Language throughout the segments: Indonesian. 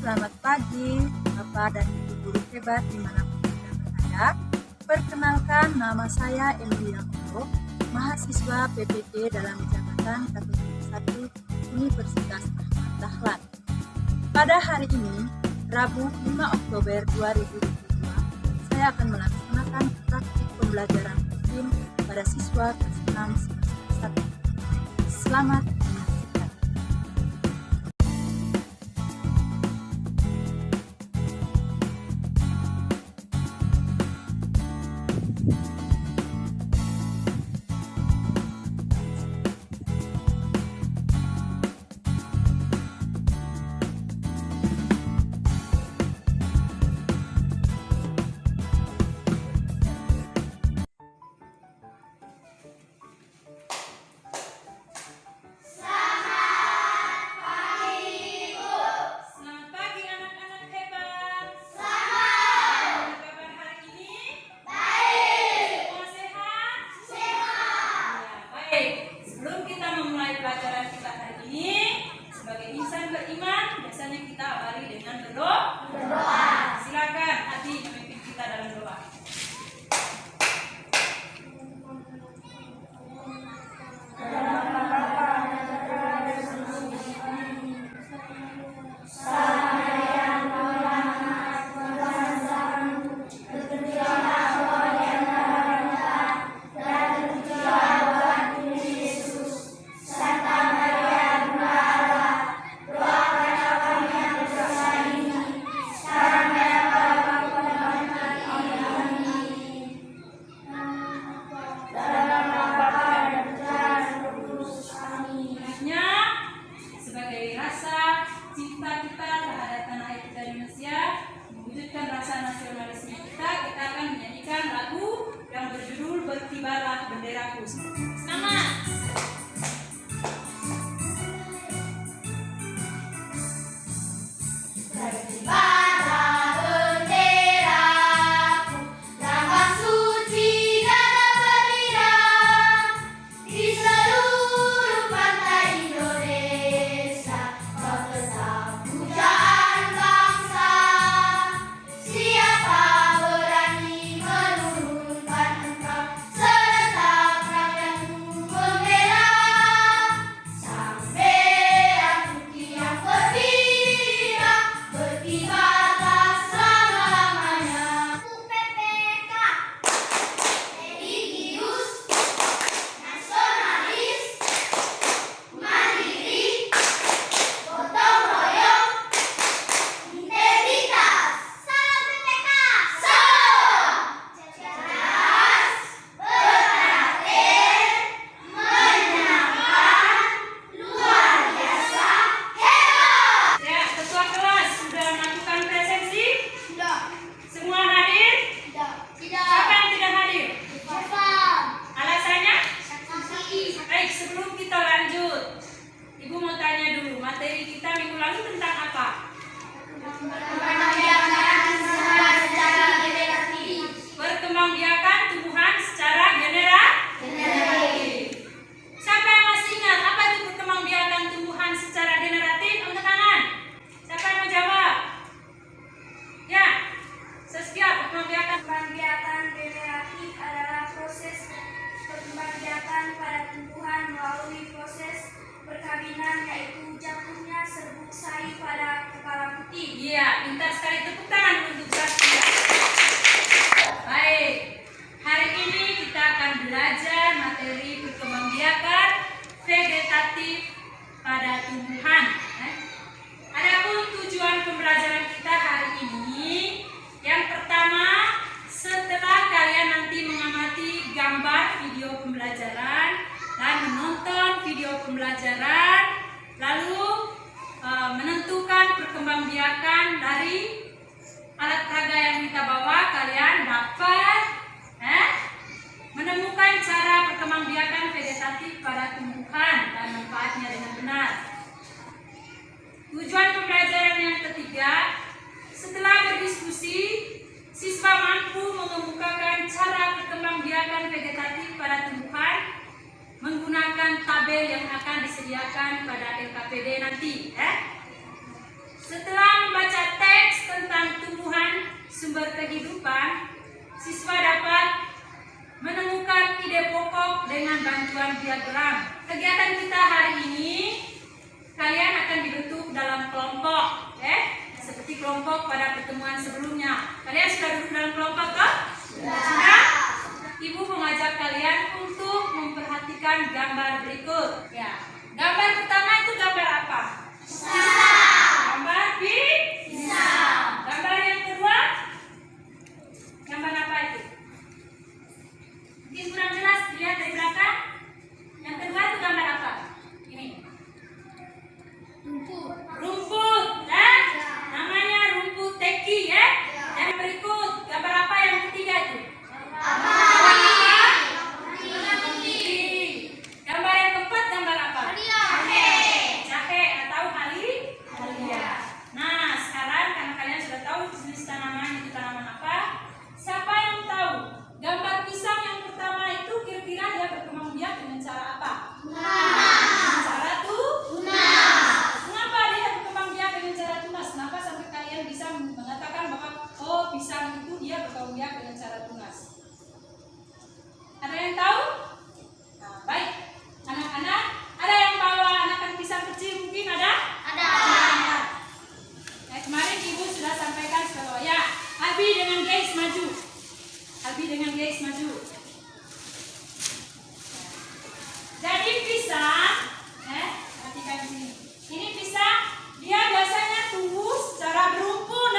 Selamat pagi, Bapak dan Ibu guru hebat dimanapun Anda berada. Perkenalkan, nama saya Emilia Moro, mahasiswa PPD dalam jabatan Kategori 1 Universitas Ahmad Dahlan. Pada hari ini, Rabu 5 Oktober 2022, saya akan melaksanakan praktik pembelajaran rutin pada siswa kelas 6 semester 1. Selamat menyaksikan. Sebelum kita memulai pelajaran kita hari ini, sebagai insan beriman, biasanya kita awali dengan berdoa. Silakan Adi memimpin kita dalam doa. Nasionalisme kita akan menyanyikan lagu yang berjudul Berkibarlah Benderaku. Selamat! Materi kita minggu lalu tentang apa? Perkembangbiakan tumbuhan secara generatif. Siapa yang masih ingat apa itu perkembangbiakan tumbuhan secara generatif? Angkat tangan. Siapa yang mau jawab? Ya, Saskia, perkembangbiakan generatif adalah proses perkembangbiakan pada tumbuhan melalui proses perkawinan, yaitu jatuhnya serbuk sari pada kepala putih. Iya, pintar sekali, tepuk tangan untuk Saskia. Baik, hari ini kita akan belajar materi perkembangbiakan vegetatif pada tumbuhan. Adapun tujuan pembelajaran kita hari ini, yang pertama, setelah kalian nanti mengamati gambar video pembelajaran dan menonton video pembelajaran, lalu menentukan perkembangbiakan dari alat peraga yang kita bawa, kalian dapat menemukan cara perkembangbiakan vegetatif pada tumbuhan dan manfaatnya dengan benar. Tujuan pembelajaran yang ketiga, setelah berdiskusi, siswa mampu mengemukakan cara perkembangbiakan vegetatif pada tumbuhan menggunakan tabel yang akan disediakan pada LKPD nanti. Setelah membaca teks tentang tumbuhan sumber kehidupan, siswa dapat menemukan ide pokok dengan bantuan diagram. Kegiatan kita hari ini, kalian akan dibentuk dalam kelompok, seperti kelompok pada pertemuan sebelumnya. Kalian sudah duduk dalam kelompok, toh? Sudah? Ibu mengajak kalian untuk memperhatikan gambar berikut. Ya. Gambar pertama itu gambar apa? Gambar pisang. Gambar yang kedua? Gambar apa itu? Mungkin kurang jelas dilihat dari belakang. Yang kedua itu gambar apa? Ini. Rumput, namanya rumput teki, ya. Yang berikut, gambar apa yang ketiga itu? Gambar yang keempat, gambar apa? Jahe atau halia. Nah, sekarang karena kalian sudah tahu jenis tanaman itu tanaman apa, siapa yang tahu gambar pisang yang pertama itu kira-kira dia berkembang biak dengan cara apa? Cara tunas. Kenapa dia berkembang biak dengan cara tunas? Kenapa sampai kalian bisa mengatakan bahwa pisang itu dia berkembang biak dengan cara tunas? Ada yang tahu? Nah, baik. Anak-anak, ada yang bawa anakan pisang kecil mungkin ada? Ada. Nah, kemarin ibu sudah sampaikan bahwa ya, Abi dengan guys maju. Jadi pisang, perhatikan di sini. Ini pisang, dia biasanya tumbuh secara berumpun,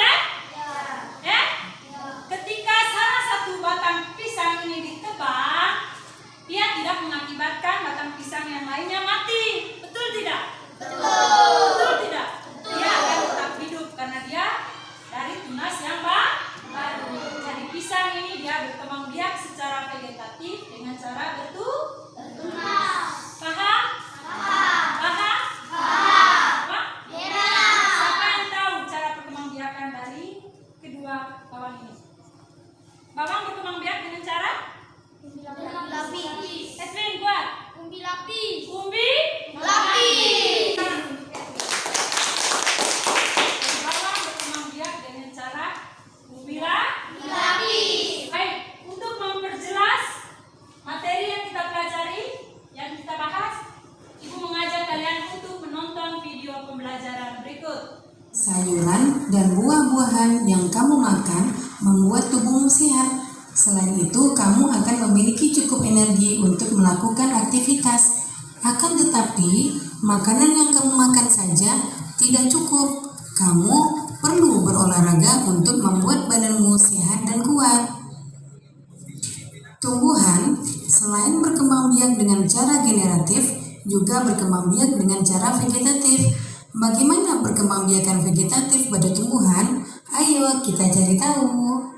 Ketika salah satu batang pisang ini ditebang, dia tidak mengakibatkan batang pisang yang lainnya mati. Betul tidak? Betul tidak? Dia akan tetap hidup karena dia dari tunas yang baru. Jadi pisang ini dia berkembang biak secara vegetatif dengan cara bertunas. Paham? Paham? Siapa yang tahu cara perkembang biakan dari kedua bawang ini? Bawang berkembang biak dengan cara? Edwin buat? Umbi lapis. Bawang berkembang biak dengan cara umbi lapis. Baik, untuk memperjelas materi yang kita pelajari, yang kita bahas, Ibu mengajak kalian untuk menonton video pembelajaran berikut. Sayuran dan buah-buahan yang kamu makan membuat tubuhmu sehat. Selain itu, kamu akan memiliki cukup energi untuk melakukan aktivitas. Akan tetapi, makanan yang kamu makan saja tidak cukup. Kamu perlu berolahraga untuk membuat badanmu sehat dan kuat. Tumbuhan, selain berkembang biak dengan cara generatif, juga berkembang biak dengan cara vegetatif. Bagaimana berkembang biakan vegetatif pada tumbuhan? Ayo kita cari tahu.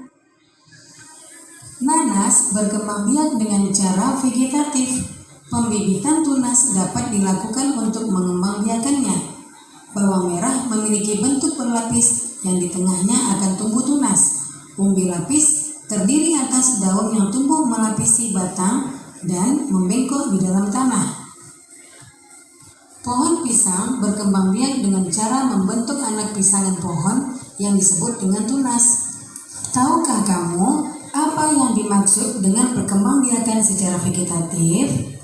Nanas berkembang biak dengan cara vegetatif. Pembibitan tunas dapat dilakukan untuk mengembangbiakannya. Bawang merah memiliki bentuk berlapis yang di tengahnya akan tumbuh tunas. Umbi lapis terdiri atas daun yang tumbuh melapisi batang dan membengkok di dalam tanah. Pohon pisang berkembang biak dengan cara membentuk anak pisangan pohon yang disebut dengan tunas. Tahukah kamu apa yang dimaksud dengan perkembangbiakan secara vegetatif?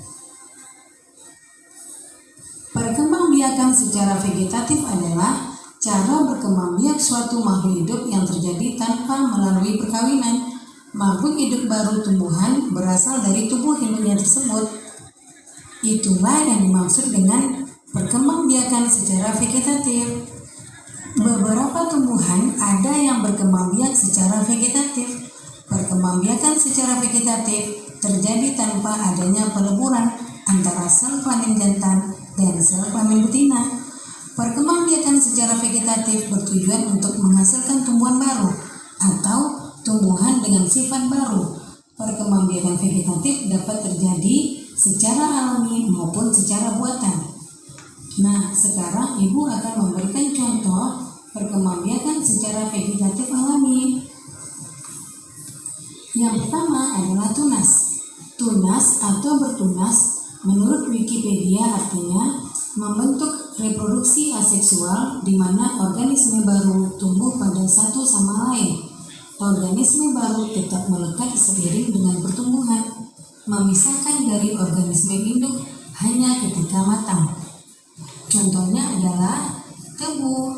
Perkembangbiakan secara vegetatif adalah cara berkembangbiak suatu makhluk hidup yang terjadi tanpa melalui perkawinan. Makhluk hidup baru tumbuhan berasal dari tubuh induknya tersebut. Itulah yang dimaksud dengan perkembangbiakan secara vegetatif. Beberapa tumbuhan ada yang berkembang biak secara vegetatif. Perkembangbiakan secara vegetatif terjadi tanpa adanya peleburan antara sel kelamin jantan dan sel kelamin betina. Perkembangbiakan secara vegetatif bertujuan untuk menghasilkan tumbuhan baru atau tumbuhan dengan sifat baru. Perkembangbiakan vegetatif dapat terjadi secara alami maupun secara buatan. Nah, sekarang Ibu akan memberikan contoh perkembangbiakan secara vegetatif alami. Yang pertama adalah tunas. Tunas atau bertunas menurut Wikipedia artinya membentuk Reproduksi aseksual di mana organisme baru tumbuh pada satu sama lain. Organisme baru tetap melekat seiring dengan pertumbuhan, memisahkan dari organisme induk hanya ketika matang. Contohnya adalah tebu,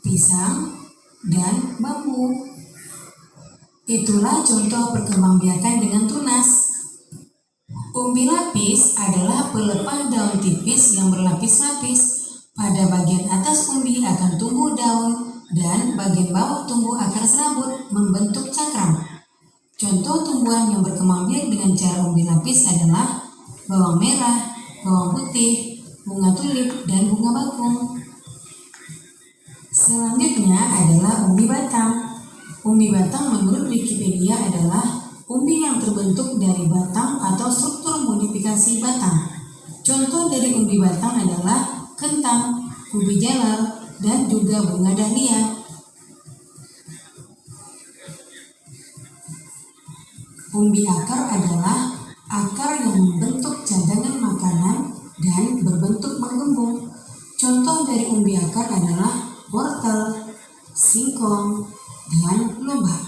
pisang, dan bambu. Itulah contoh perkembangbiakan dengan tunas. Umbi lapis adalah pelepah daun tipis yang berlapis-lapis. Pada bagian atas umbi akan tumbuh daun dan bagian bawah tumbuh akar serabut membentuk cakram. Contoh tumbuhan yang berkembang biak dengan cara umbi lapis adalah bawang merah, bawang putih, bunga tulip, dan bunga bakung. Selanjutnya adalah umbi batang. Umbi batang menurut Wikipedia adalah umbi yang terbentuk dari batang atau struktur modifikasi batang. Contoh dari umbi batang adalah kentang, ubi jalar, dan juga bunga dahlia. Umbi akar adalah akar yang membentuk cadangan makanan dan berbentuk menggembung. Contoh dari umbi akar adalah wortel, singkong, dan lobak.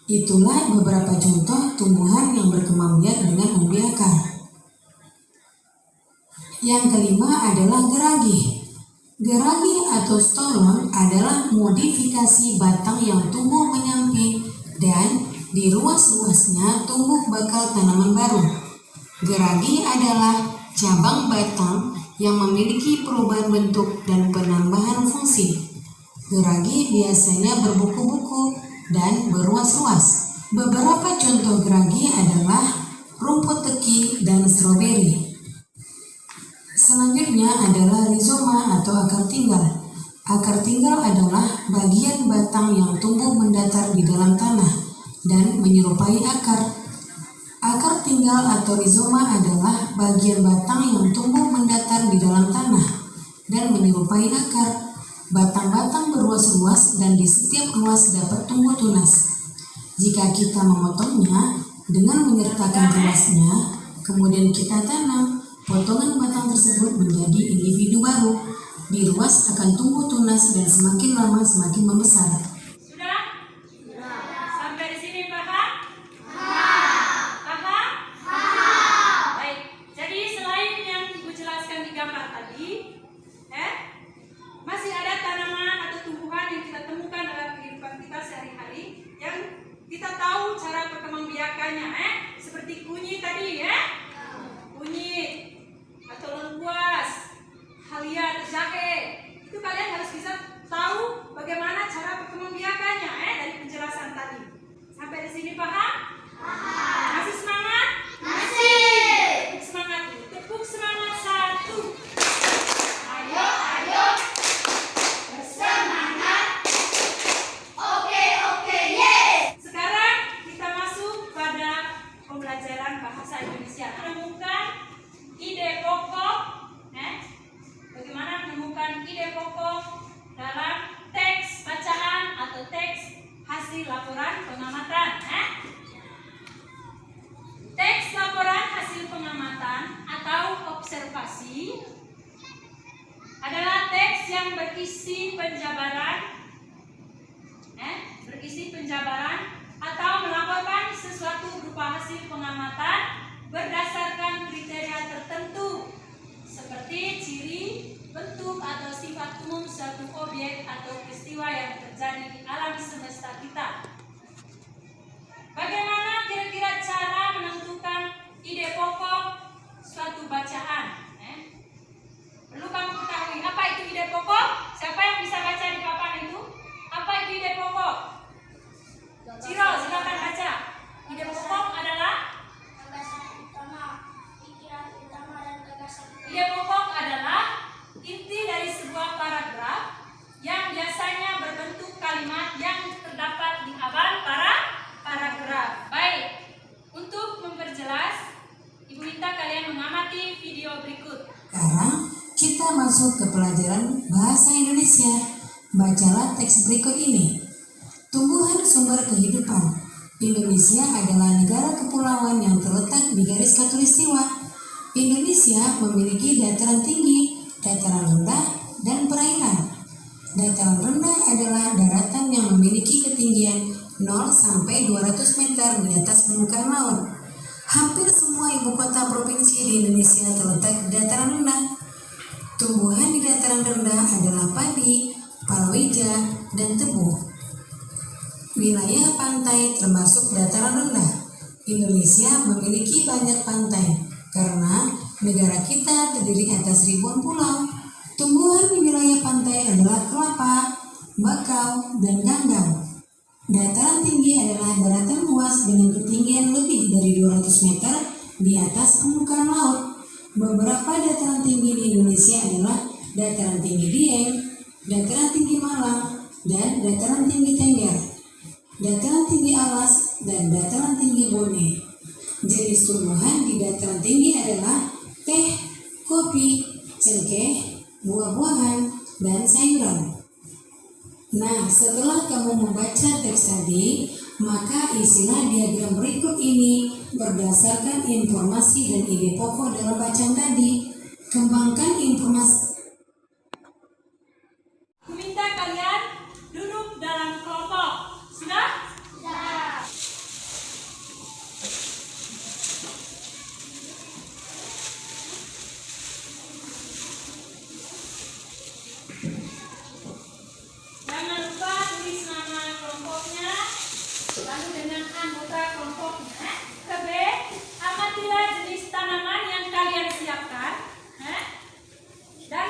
Itulah beberapa contoh tumbuhan yang berkembang biak dengan umbi akar. Yang kelima adalah geragi. Geragi atau stolon adalah modifikasi batang yang tumbuh menyamping dan di ruas-ruasnya tumbuh bakal tanaman baru. Geragi adalah cabang batang yang memiliki perubahan bentuk dan penambahan fungsi. Geragi biasanya berbuku-buku dan berruas-ruas. Beberapa contoh geragi adalah rumput teki dan stroberi. Selanjutnya adalah rizoma atau akar tinggal. Akar tinggal adalah bagian batang yang tumbuh mendatar di dalam tanah dan menyerupai akar. Akar tinggal atau rizoma adalah bagian batang yang tumbuh mendatar di dalam tanah dan menyerupai akar. Batang-batang berruas-ruas dan di setiap ruas dapat tumbuh tunas. Jika kita memotongnya dengan menyertakan ruasnya, kemudian kita tanam, potongan batang tersebut menjadi individu baru. Di ruas akan tumbuh tunas dan semakin lama semakin membesar. Sudah? Sampai di sini paham? Paham? Baik. Jadi selain yang Ibu jelaskan di gambar tadi, masih ada tanaman atau tumbuhan yang kita temukan dalam kehidupan kita sehari-hari yang kita tahu cara perkembangbiakannya, seperti kunyit tadi, kunyit atau lengkuas, halia atau jahe. Itu kalian harus bisa tahu bagaimana cara perkembangbiakannya dari penjelasan tadi. Sampai di sini paham? Masih semangat? Masih. Semangat. Tepuk semangat 1. Ayo. Bersemangat. Oke, yes. Sekarang kita masuk pada pembelajaran bahasa Indonesia. Menemukan ide pokok, bagaimana menemukan ide pokok dalam teks bacaan atau teks hasil laporan pengamatan. Teks laporan hasil pengamatan atau observasi adalah teks yang berisi penjabaran atau melaporkan sesuatu berupa hasil pengamatan berdasarkan kriteria tertentu seperti ciri, bentuk atau sifat umum suatu objek atau peristiwa yang terjadi di alam semesta kita. Bagaimana kira-kira cara menentukan ide pokok suatu bacaan? Perlu kamu ketahui apa itu ide pokok? Siapa yang bisa baca di papan itu? Apa itu ide pokok? Ciro, silakan baca. Ide pokok adalah ide pokok adalah inti dari sebuah paragraf yang biasanya berbentuk kalimat yang terdapat di awal paragraf. Baik, untuk memperjelas, Ibu minta kalian mengamati video berikut. Sekarang kita masuk ke pelajaran bahasa Indonesia. Bacalah teks berikut ini. Tumbuhan sumber kehidupan. Indonesia adalah negara kepulauan yang terletak di garis khatulistiwa. Indonesia memiliki dataran tinggi, dataran rendah, dan perairan. Dataran rendah adalah daratan yang memiliki ketinggian 0 sampai 200 meter di atas permukaan laut. Hampir semua ibu kota provinsi di Indonesia terletak di dataran rendah. Tumbuhan di dataran rendah adalah padi, palawija, dan tebu. Wilayah pantai termasuk dataran rendah. Indonesia memiliki banyak pantai karena negara kita terdiri atas ribuan pulau. Tumbuhan di wilayah pantai adalah kelapa, bakau, dan ganggang. Dataran tinggi adalah daratan luas dengan ketinggian lebih dari 200 meter di atas permukaan laut. Beberapa dataran tinggi di Indonesia adalah dataran tinggi Dieng, dataran tinggi Malang, dan dataran tinggi Tengger, dataran tinggi Alas, dan dataran tinggi Bone. Jenis tumbuhan di dataran tinggi adalah teh, kopi, cengkeh, buah-buahan, dan sayuran. Nah, setelah kamu membaca teks tadi, maka isilah diagram berikut ini berdasarkan informasi dan ide pokok dalam bacaan tadi. Kembangkan informasi. Kuminta kalian duduk dalam kelompok. Sudah? Jangan lupa tulis nama kelompoknya, lalu dengan anggota kelompoknya. Ke B, amatilah jenis tanaman yang kalian siapkan. Dan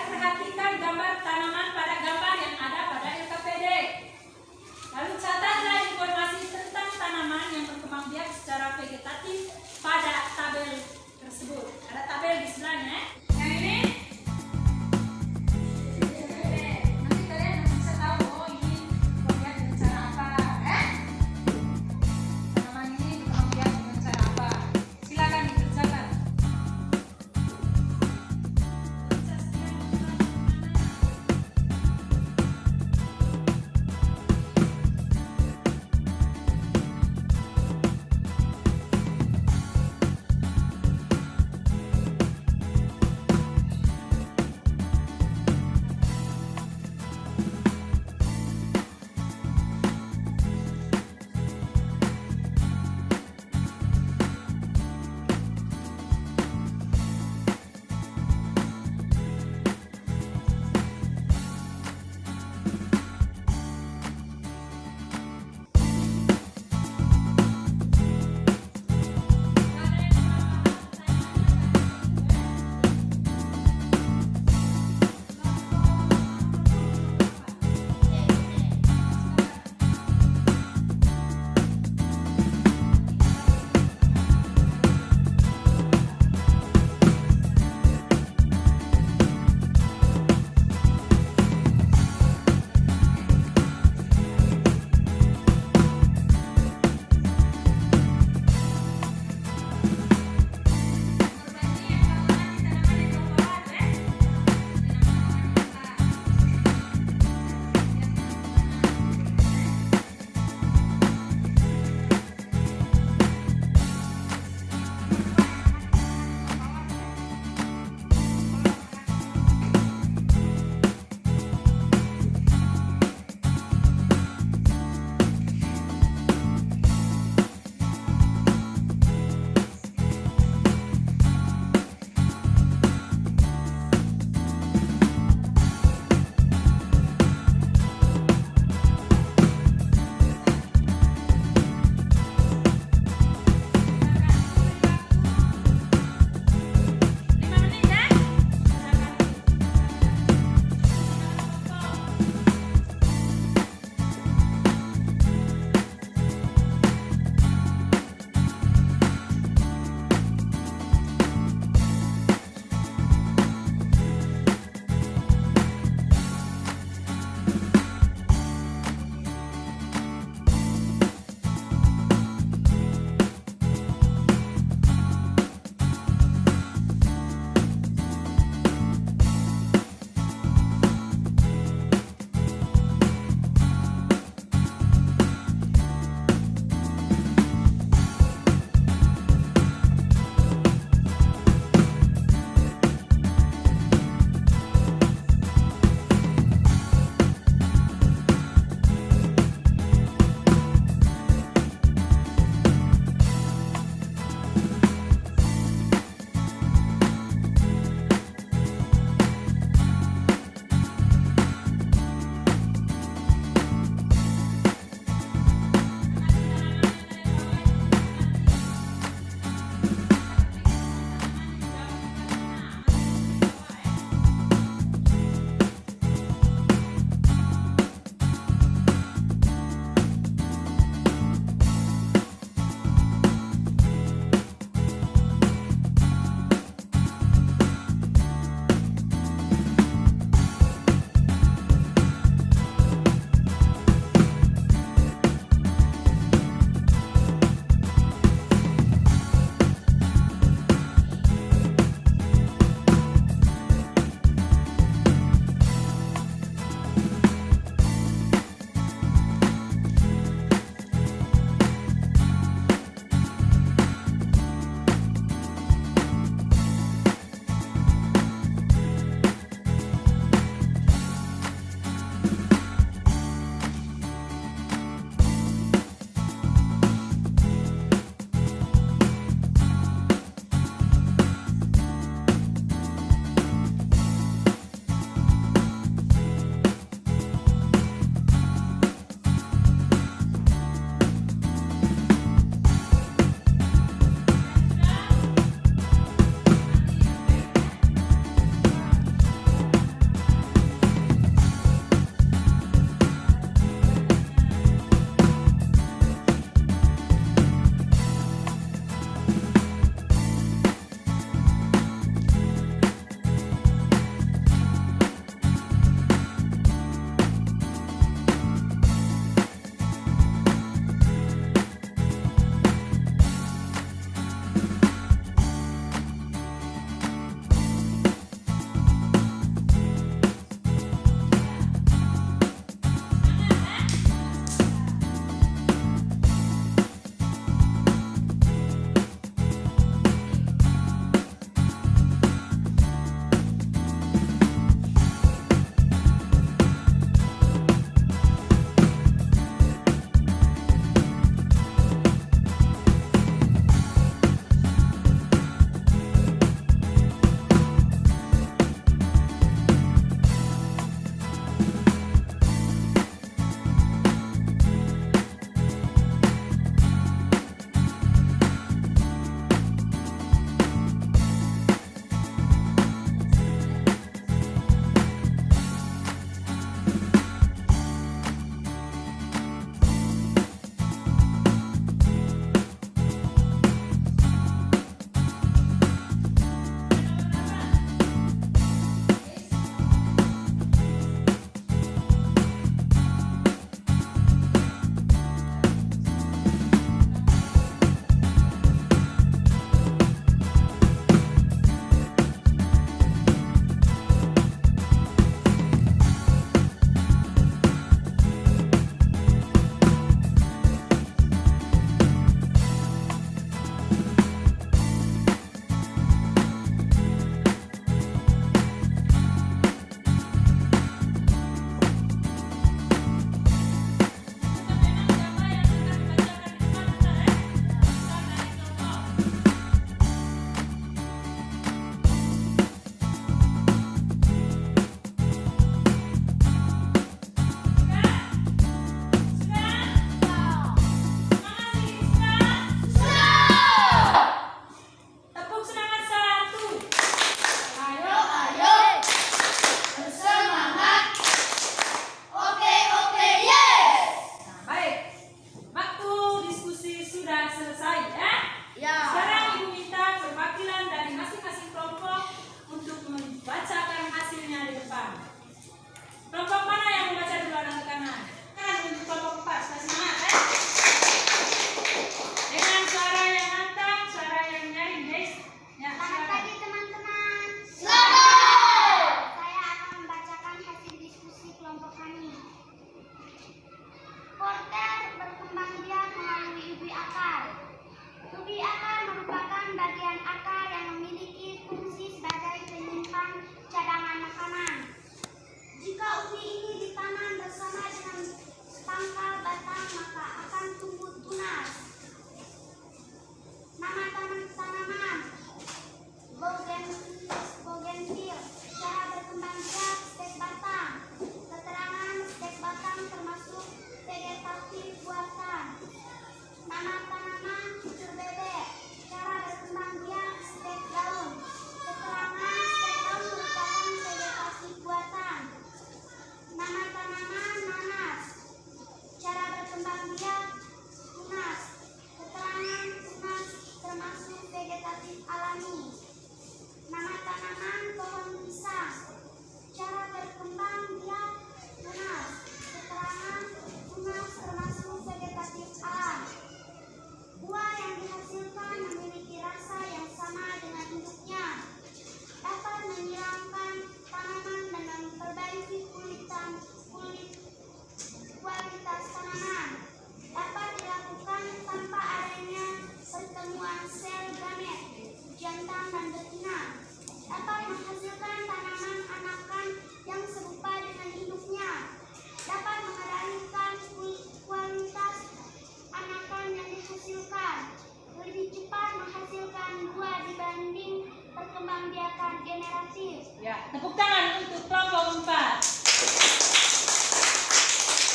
Ya, tepuk tangan untuk kelompok 4.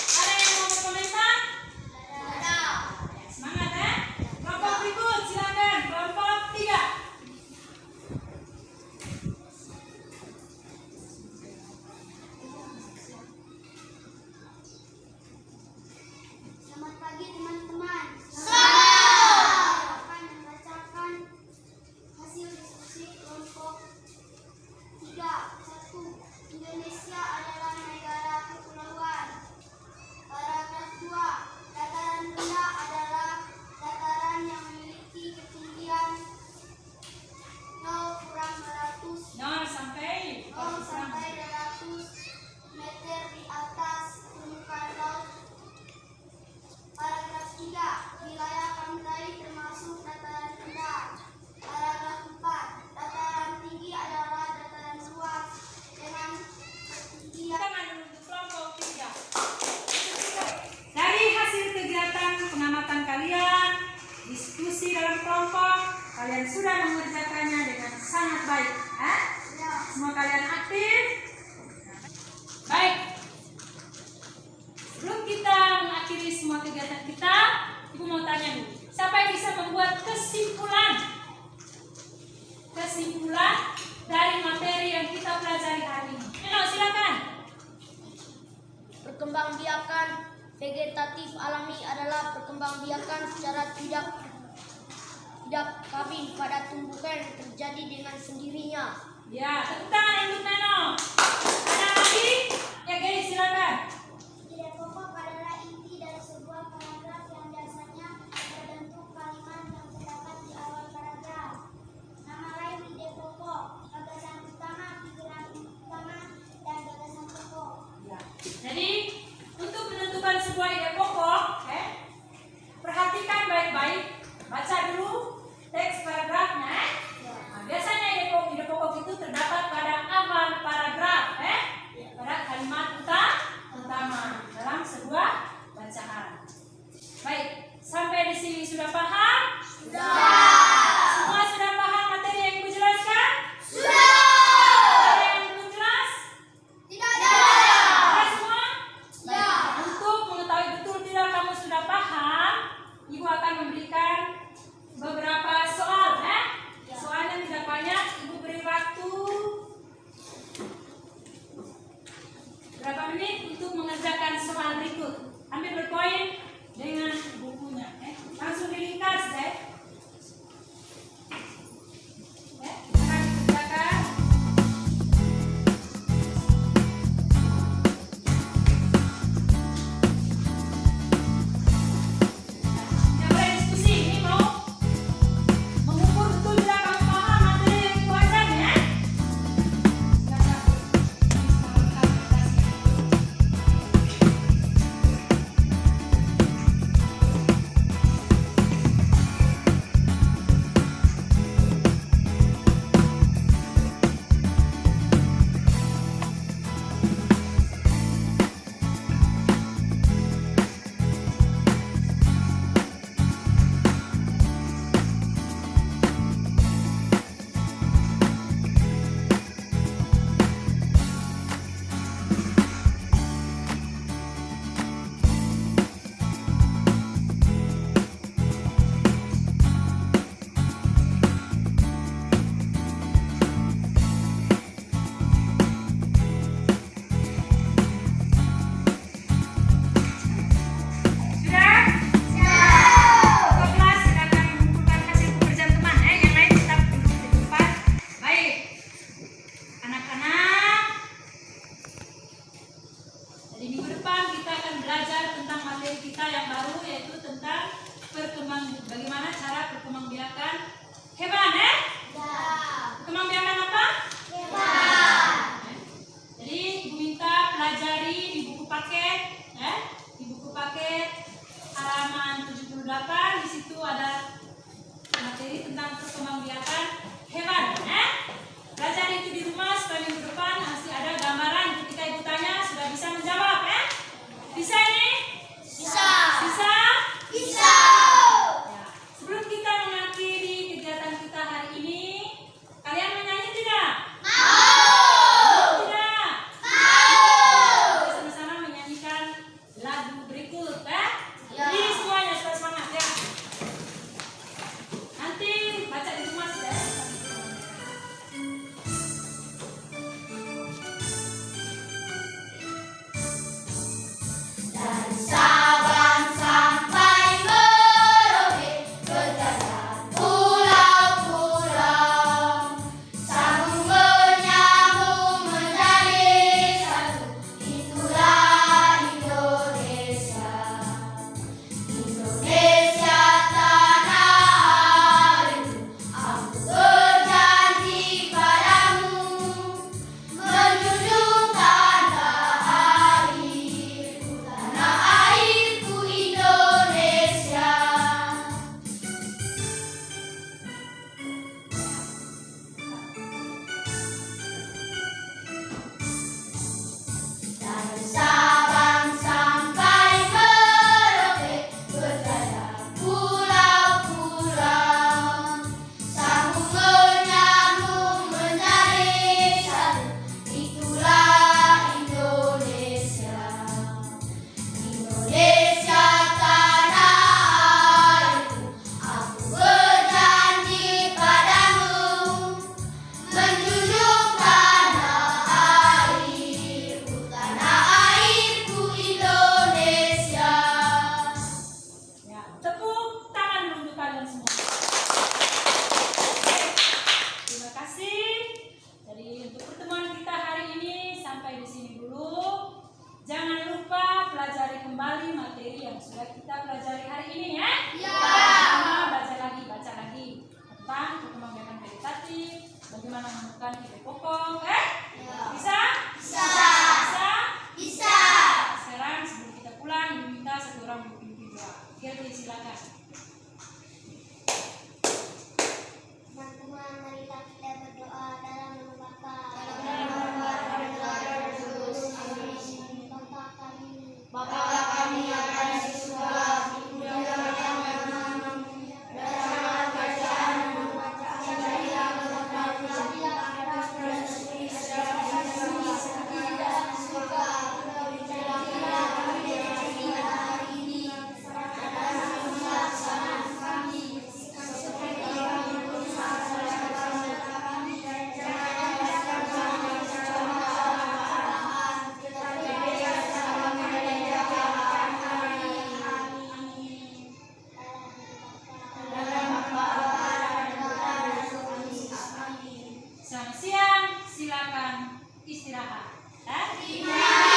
Ada yang mau berkomentar? Ada. Semangat ya. Kelompok berikut silakan. Kelompok 3. Selamat pagi teman-teman. Saya akan membacakan hasil diskusi kelompok 3. 1. Indonesia adalah negara kepulauan. Paragraf 2. Dataran rendah adalah dataran yang memiliki ketinggian 0 kurang 200 0 sampai 200 meter di atas permukaan laut. Paragraf 3. Wilayah pantai termasuk dataran rendah. Paragraf 4. Dataran tinggi adalah dataran luas dengan ketinggian tangan untuk kelompok 3. Dari hasil kegiatan pengamatan kalian, diskusi dalam kelompok, kalian sudah mengerjakannya dengan sangat baik. Semua kalian aktif. Baik. Sebelum kita mengakhiri semua kegiatan kita, Ibu mau tanya dulu. Siapa yang bisa membuat kesimpulan dari materi yang kita pelajari hari ini? Ayo, silakan. Perkembangbiakan vegetatif alami adalah perkembangbiakan secara tidak kabin pada tumbuhan yang terjadi dengan sendirinya. Ya, tepuk tangan untuk Nano. Ada lagi? Ya, Gary, silakan. Ide pokok adalah inti dari sebuah paragraf yang biasanya berbentuk kalimat yang terdapat di awal paragraf. Nama lain ide pokok, gagasan utama, pikiran utama, dan gagasan pokok. Ya. Jadi, untuk menentukan sebuah ide pokok, perhatikan baik-baik, baca dulu teks paragrafnya. Nah, biasanya ide pokok itu terdapat pada awal paragraf, pada kalimat utama dalam sebuah bacaan. Baik, sampai di sini sudah paham? Semua sudah paham materi yang Ibu jelaskan? Ada yang belum jelas? Jelas semua? Baik, untuk mengetahui betul tidak kamu sudah paham, Ibu akan memberikan beberapa soal. Soalnya tidak banyak, Ibu beri waktu berapa menit untuk mengerjakan soal berikut. Ambil berpoin dengan bukunya. Langsung diringkas deh. Sekarang dikerjakan. Ya, boleh diskusi. Ini mau mengukur betul tidak kamu paham materi yang Ibu ajar ya. Silakan. bagaimana cara perkembangbiakan hewan, ya? Perkembangbiakan apa? Hewan. Jadi Ibu minta pelajari di buku paket, ya? Di buku paket halaman 78, di situ ada materi tentang perkembangbiakan hewan, ya? Pelajari itu di rumah supaya minggu depan masih ada gambaran ketika Ibu tanya sudah bisa menjawab, ya? Bisa ini? Bisa. Bisa? Bisa. Ya. Sebelum kita mengakhiri kegiatan kita hari ini, kalian menyanyi tidak? Mau. ide pokok, Bisa? Bisa? Sekarang sebelum kita pulang, diminta satu orang berpimpin doa. Gerti, silakan. Teman-teman, marilah kita berdoa dalam nama Bapa. Bapa kami yang ada di surga, dimuliakan namamu, berkatlah kerajaanmu, jadilah kehendakmu di atas seperti di surga. Berikanlah kami rezeki kita hari ini, dan ampunilah kesalahan kami, seperti kami pun mengampuni kami, dan janganlah kita kami cobaan, tetapi bebaskanlah kami dari jahat. Selamat siang, silakan istirahat. Terima